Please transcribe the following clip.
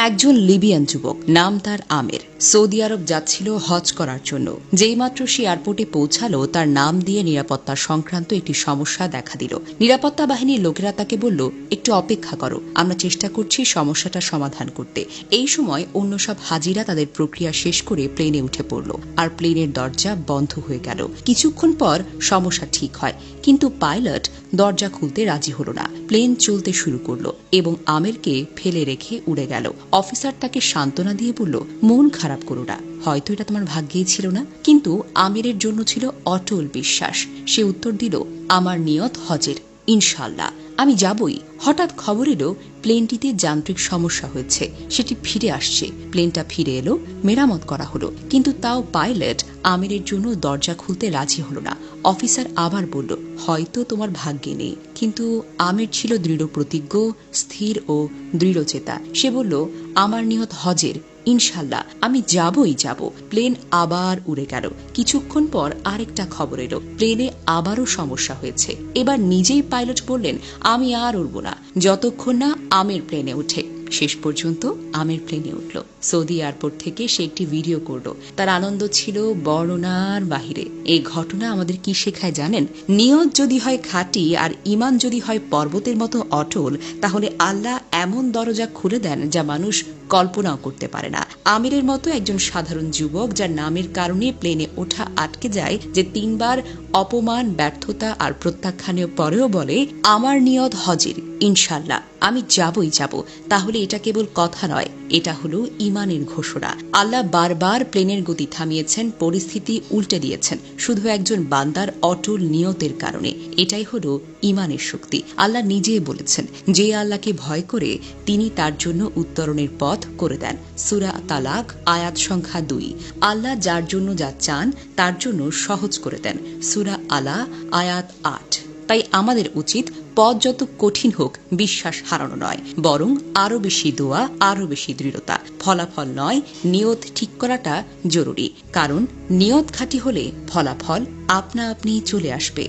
একজন লিবিয়ান যুবক, নাম তার আমের, সৌদি আরব যাচ্ছিল হজ করার জন্য। যেইমাত্র সে এয়ারপোর্টে পৌঁছালো, তার নাম দিয়ে নিরাপত্তা সংক্রান্ত একটি সমস্যা দেখা দিল। নিরাপত্তা বাহিনীর লোকেরা তাকে বলল, একটু অপেক্ষা করো, আমরা চেষ্টা করছি সমস্যাটা সমাধান করতে। এই সময় অন্য সব হাজিরা তাদের প্রক্রিয়া শেষ করে প্লেনে উঠে পড়ল, আর প্লেনের দরজা বন্ধ হয়ে গেল। কিছুক্ষণ পর সমস্যা ঠিক হয়, কিন্তু পাইলট দরজা খুলতে রাজি হল না। প্লেন চলতে শুরু করলো এবং আমেরকে ফেলে রেখে উড়ে গেল। অফিসার তাকে সান্ত্বনা দিয়ে বলল, মন খারাপ করো না, হয়তো এটা তোমার ভাগ্যেই ছিল না। কিন্তু আমিরের জন্য ছিল অটল বিশ্বাস। সে উত্তর দিল, আমার নিয়ত হজের, ইনশাল্লাহ আমি যাবই। হঠাৎ খবর এলো প্লেনটিতে যান্ত্রিক সমস্যা হয়েছে, সেটি ফিরে আসছে। প্লেনটা ফিরে এলো, মেরামত করা হলো, কিন্তু তাও পাইলট আমিরের জন্য দরজা খুলতে রাজি হলো না। অফিসার আবার বলল, হয়তো তোমার ভাগ্যে নেই। কিন্তু আমির ছিল দৃঢ় প্রতিজ্ঞ, স্থির ও দৃঢ়চেতা। সে বলল, আমার নিয়ত হজের, ইনশাল্লাহ আমি যাবই যাব। প্লেন আবার উড়ে গেল। কিছুক্ষণ পর আরেকটা খবর এলো, প্লেনে আবারও সমস্যা হয়েছে। এবার নিজেই পাইলট বললেন, আমি আর উড়ব না যতক্ষণ না আমের প্লেনে ওঠে। শেষ পর্যন্ত আমের প্লেনে উঠল। সৌদি এয়ারপোর্ট থেকে সে একটি ভিডিও করল। তার আনন্দ ছিল বর্ণনার বাহিরে। এই ঘটনা আমাদের কি শেখায় জানেন? নিয়ত যদি হয় খাঁটি আর ঈমান যদি হয় পর্বতের মতো অটল, তাহলে আল্লাহ এমন দরজা খুলে দেন যা মানুষ কল্পনাও করতে পারে না। আমিরের মতো একজন সাধারণ যুবক, যার নামের কারণে প্লেনে ওঠা আটকে যায়, যে 3 বার অপমান, ব্যর্থতা আর প্রত্যাখ্যানের পরেও বলে, আমার নিয়ত হজের, ইনশাল্লাহ আমি যাবই যাব। তাহলে এটা কেবল কথা নয়, এটা হলো ঈমানের ঘোষণা। আল্লাহ বারবার প্লেনের গতি থামিয়েছেন, পরিস্থিতি উল্টে দিয়েছেন, শুধু একজন বান্দার অটল নিয়তের কারণে। এটাই হলো ঈমানের শক্তি। আল্লাহ নিজে বলেছেন, যে আল্লাহকে ভয় করে তিনি তার জন্য উত্তরণের পথ করে দেন। সূরা তালাক আয়াত সংখ্যা 2। আল্লাহ যার জন্য যা চান তার জন্য সহজ করে দেন। সূরা আলা আয়াত 8। তাই আমাদের উচিত পথ যত কঠিন হোক বিশ্বাস হারানো নয়, বরং আরো বেশি দোয়া, আরো বেশি দৃঢ়তা। ফলাফল নয়, নিয়ত ঠিক করাটা জরুরি, কারণ নিয়ত খাঁটি হলে ফলাফল আপনা আপনি চলে আসবে।